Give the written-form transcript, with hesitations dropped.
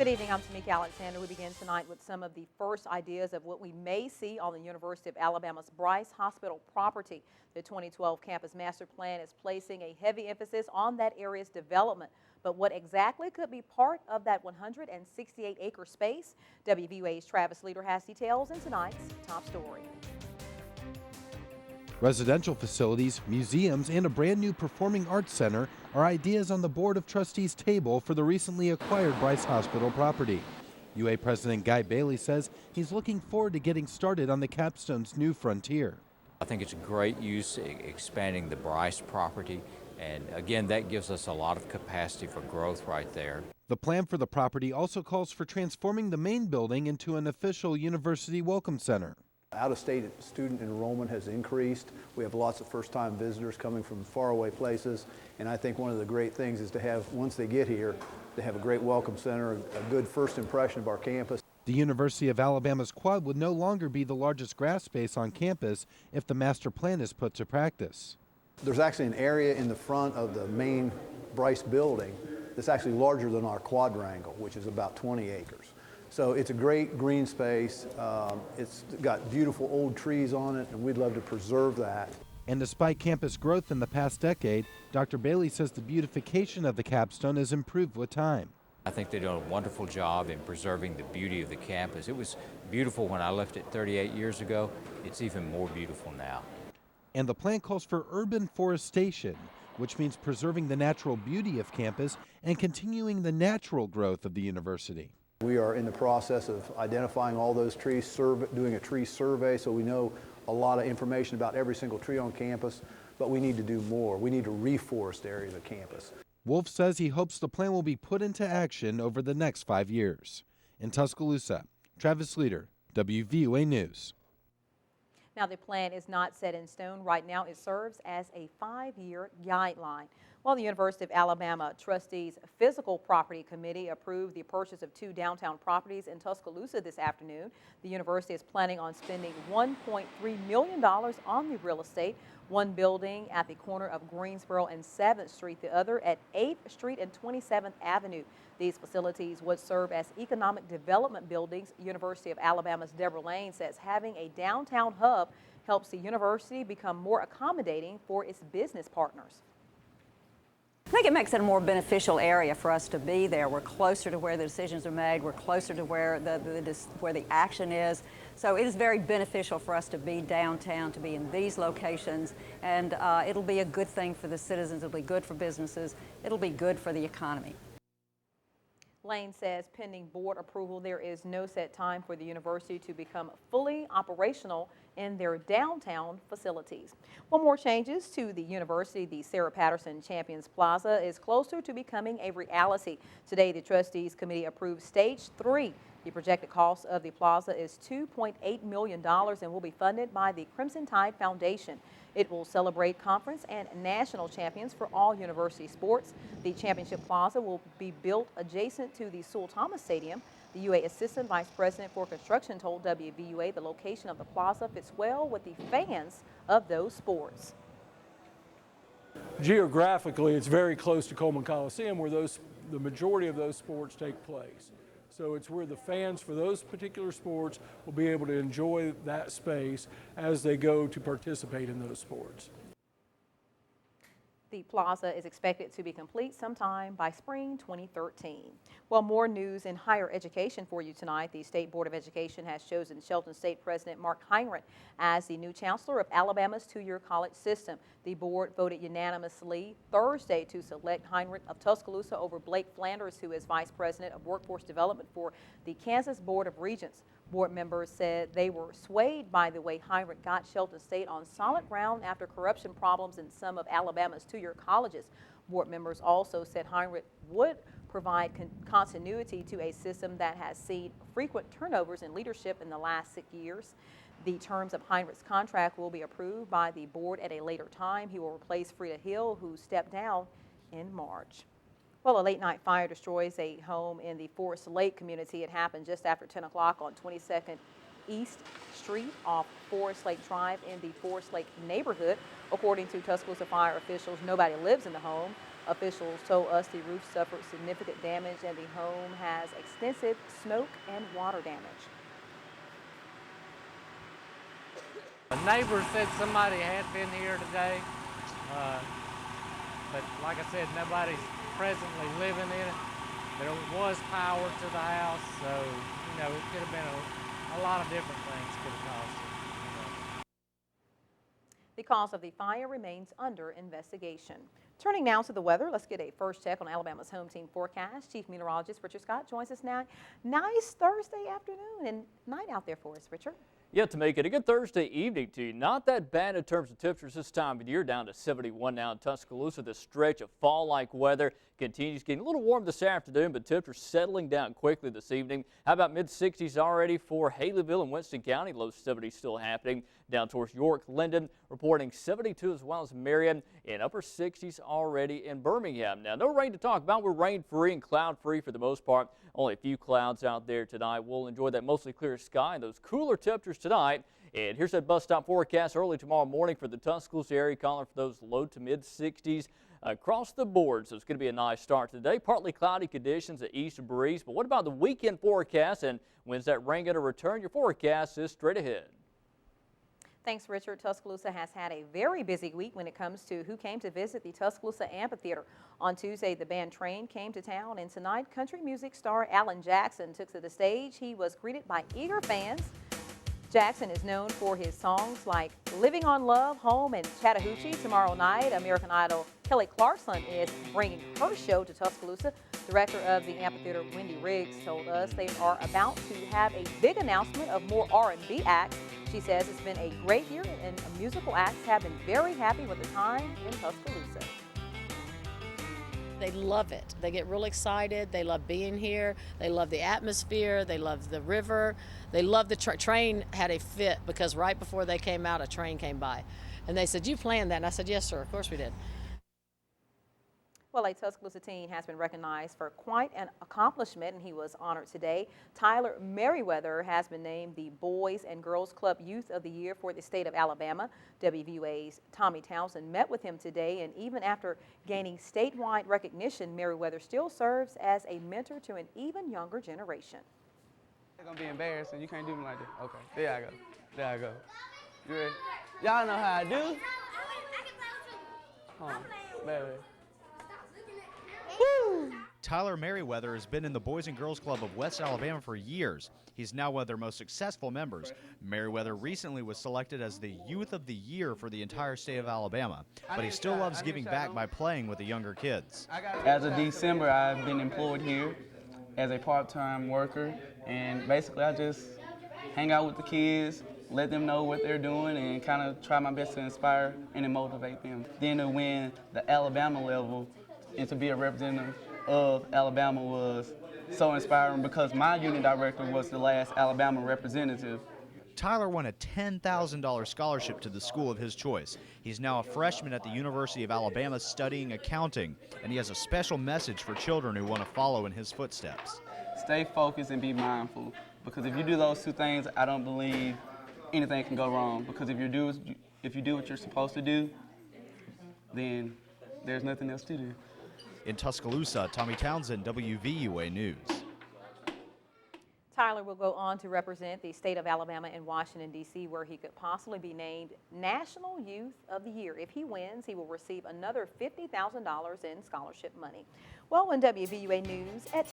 Good evening, I'm Tamika Alexander. We begin tonight with some of the first ideas of what we may see on the University of Alabama's Bryce Hospital property. The 2012 campus master plan is placing a heavy emphasis on that area's development. But what exactly could be part of that 168-acre space? WVUA's Travis Leader has details in tonight's top story. Residential facilities, museums, and a brand new performing arts center are ideas on the Board of Trustees table for the recently acquired Bryce Hospital property. UA President Guy Bailey says he's looking forward to getting started on the Capstone's new frontier. I think it's a great use, expanding the Bryce property, and again, that gives us a lot of capacity for growth right there. The plan for the property also calls for transforming the main building into an official university welcome center. Out-of-state student enrollment has increased. We have lots of first-time visitors coming from faraway places, and I think one of the great things is to have, once they get here, to have a great welcome center, a good first impression of our campus. The University of Alabama's quad would no longer be the largest grass space on campus if the master plan is put to practice. There's actually an area in the front of the main Bryce building that's actually larger than our quadrangle, which is about 20 acres. So it's a great green space. It's got beautiful old trees on it, and we'd love to preserve that. And despite campus growth in the past decade, Dr. Bailey says the beautification of the Capstone has improved with time. I think they're doing a wonderful job in preserving the beauty of the campus. It was beautiful when I left it 38 years ago. It's even more beautiful now. And the plan calls for urban forestation, which means preserving the natural beauty of campus and continuing the natural growth of the university. We are in the process of identifying all those trees, doing a tree survey, so we know a lot of information about every single tree on campus, but we need to do more. We need to reforest areas of campus. Wolf says he hopes the plan will be put into action over the next 5 years. In Tuscaloosa, Travis Leader, WVUA News. Now, the plan is not set in stone. Right now, it serves as a 5-year guideline. Well, the University of Alabama Trustees Physical Property Committee approved the purchase of 2 downtown properties in Tuscaloosa this afternoon. The university is planning on spending $1.3 million on the real estate, one building at the corner of Greensboro and 7th Street, the other at 8th Street and 27th Avenue. These facilities would serve as economic development buildings. University of Alabama's Deborah Lane says having a downtown hub helps the university become more accommodating for its business partners. I think it makes it a more beneficial area for us to be there. We're closer to where the decisions are made. We're closer to where the action is. So it is very beneficial for us to be downtown, to be in these locations, and it'll be a good thing for the citizens. It'll be good for businesses. It'll be good for the economy. Lane says pending board approval, there is no set time for the university to become fully operational in their downtown facilities. One more changes to the university. The Sarah Patterson Champions Plaza is closer to becoming a reality. Today, the Trustees Committee approved Stage 3. The projected cost of the plaza is $2.8 million and will be funded by the Crimson Tide Foundation. It will celebrate conference and national champions for all university sports. The championship plaza will be built adjacent to the Sewell Thomas Stadium. The UA Assistant Vice President for Construction told WVUA the location of the plaza fits well with the fans of those sports. Geographically, it's very close to Coleman Coliseum, where the majority of those sports take place. So it's where the fans for those particular sports will be able to enjoy that space as they go to participate in those sports. The plaza is expected to be complete sometime by spring 2013. Well, more news in higher education for you tonight. The State Board of Education has chosen Shelton State President Mark Heinrich as the new chancellor of Alabama's 2-year college system. The board voted unanimously Thursday to select Heinrich of Tuscaloosa over Blake Flanders, who is Vice President of Workforce Development for the Kansas Board of Regents. Board members said they were swayed by the way Heinrich got Shelton State on solid ground after corruption problems in some of Alabama's 2-year colleges. Board members also said Heinrich would provide continuity to a system that has seen frequent turnovers in leadership in the last 6 years. The terms of Heinrich's contract will be approved by the board at a later time. He will replace Frida Hill, who stepped down in March. Well, a late-night fire destroys a home in the Forest Lake community. It happened just after 10 o'clock on 22nd East Street off Forest Lake Drive in the Forest Lake neighborhood. According to Tuscaloosa fire officials, nobody lives in the home. Officials told us the roof suffered significant damage and the home has extensive smoke and water damage. A neighbor said somebody had been here today, but like I said, nobody's presently living in it. There was power to the house, so, you know, it could have been a lot of different things could have caused it. The cause of the fire remains under investigation. Turning now to the weather, let's get a first check on Alabama's home team forecast. Chief Meteorologist Richard Scott joins us now. Nice Thursday afternoon and night out there for us, Richard. Yeah, to make it a good Thursday evening to you. Not that bad in terms of temperatures this time of year, down to 71 now in Tuscaloosa. The stretch of fall-like weather continues, getting a little warm this afternoon, but temperatures settling down quickly this evening. How about mid-60s already for Haleyville and Winston County? Low 70s still happening down towards York, Linden, reporting 72 as well as Marion, and upper 60s already in Birmingham. Now, no rain to talk about. We're rain-free and cloud-free for the most part. Only a few clouds out there tonight. We'll enjoy that mostly clear sky and those cooler temperatures tonight. And here's that bus stop forecast early tomorrow morning for the Tuscaloosa area, calling for those low to mid 60s across the board. So it's going to be a nice start today. Partly cloudy conditions, at east breeze. But what about the weekend forecast, and when's that rain going to return? Your forecast is straight ahead. Thanks, Richard. Tuscaloosa has had a very busy week when it comes to who came to visit the Tuscaloosa Amphitheater. On Tuesday, the band Train came to town, and tonight, country music star Alan Jackson took to the stage. He was greeted by eager fans. Jackson is known for his songs like Living on Love, Home, and Chattahoochee. Tomorrow night, American Idol Kelly Clarkson is bringing her show to Tuscaloosa. Director of the amphitheater, Wendy Riggs, told us they are about to have a big announcement of more R&B acts. She says it's been a great year and musical acts have been very happy with the time in Tuscaloosa. They love it. They get real excited. They love being here. They love the atmosphere. They love the river. They love the train. Had a fit because right before they came out, a train came by. And they said, "You planned that?" And I said, "Yes, sir. Of course we did." Well, a Tuscaloosa teen has been recognized for quite an accomplishment, and he was honored today. Tyler Merriweather has been named the Boys and Girls Club Youth of the Year for the state of Alabama. WVUA's Tommy Townsend met with him today, and even after gaining statewide recognition, Merriweather still serves as a mentor to an even younger generation. It's gonna be embarrassing. You can't do me like that. Okay, there I go. There I go. You ready? Y'all know how I do. Baby. Tyler Merriweather has been in the Boys and Girls Club of West Alabama for years. He's now one of their most successful members. Merriweather recently was selected as the Youth of the Year for the entire state of Alabama, but he still loves giving back by playing with the younger kids. As of December, I've been employed here as a part-time worker, and basically I just hang out with the kids, let them know what they're doing, and kind of try my best to inspire and to motivate them. Then to win the Alabama level and to be a representative of Alabama was so inspiring because my unit director was the last Alabama representative. Tyler won a $10,000 scholarship to the school of his choice. He's now a freshman at the University of Alabama studying accounting, and he has a special message for children who want to follow in his footsteps. Stay focused and be mindful, because if you do those two things, I don't believe anything can go wrong. Because if you do what you're supposed to do, then there's nothing else to do. In Tuscaloosa, Tommy Townsend, WVUA News. Tyler will go on to represent the state of Alabama in Washington, D.C., where he could possibly be named National Youth of the Year. If he wins, he will receive another $50,000 in scholarship money. Well, in WVUA News at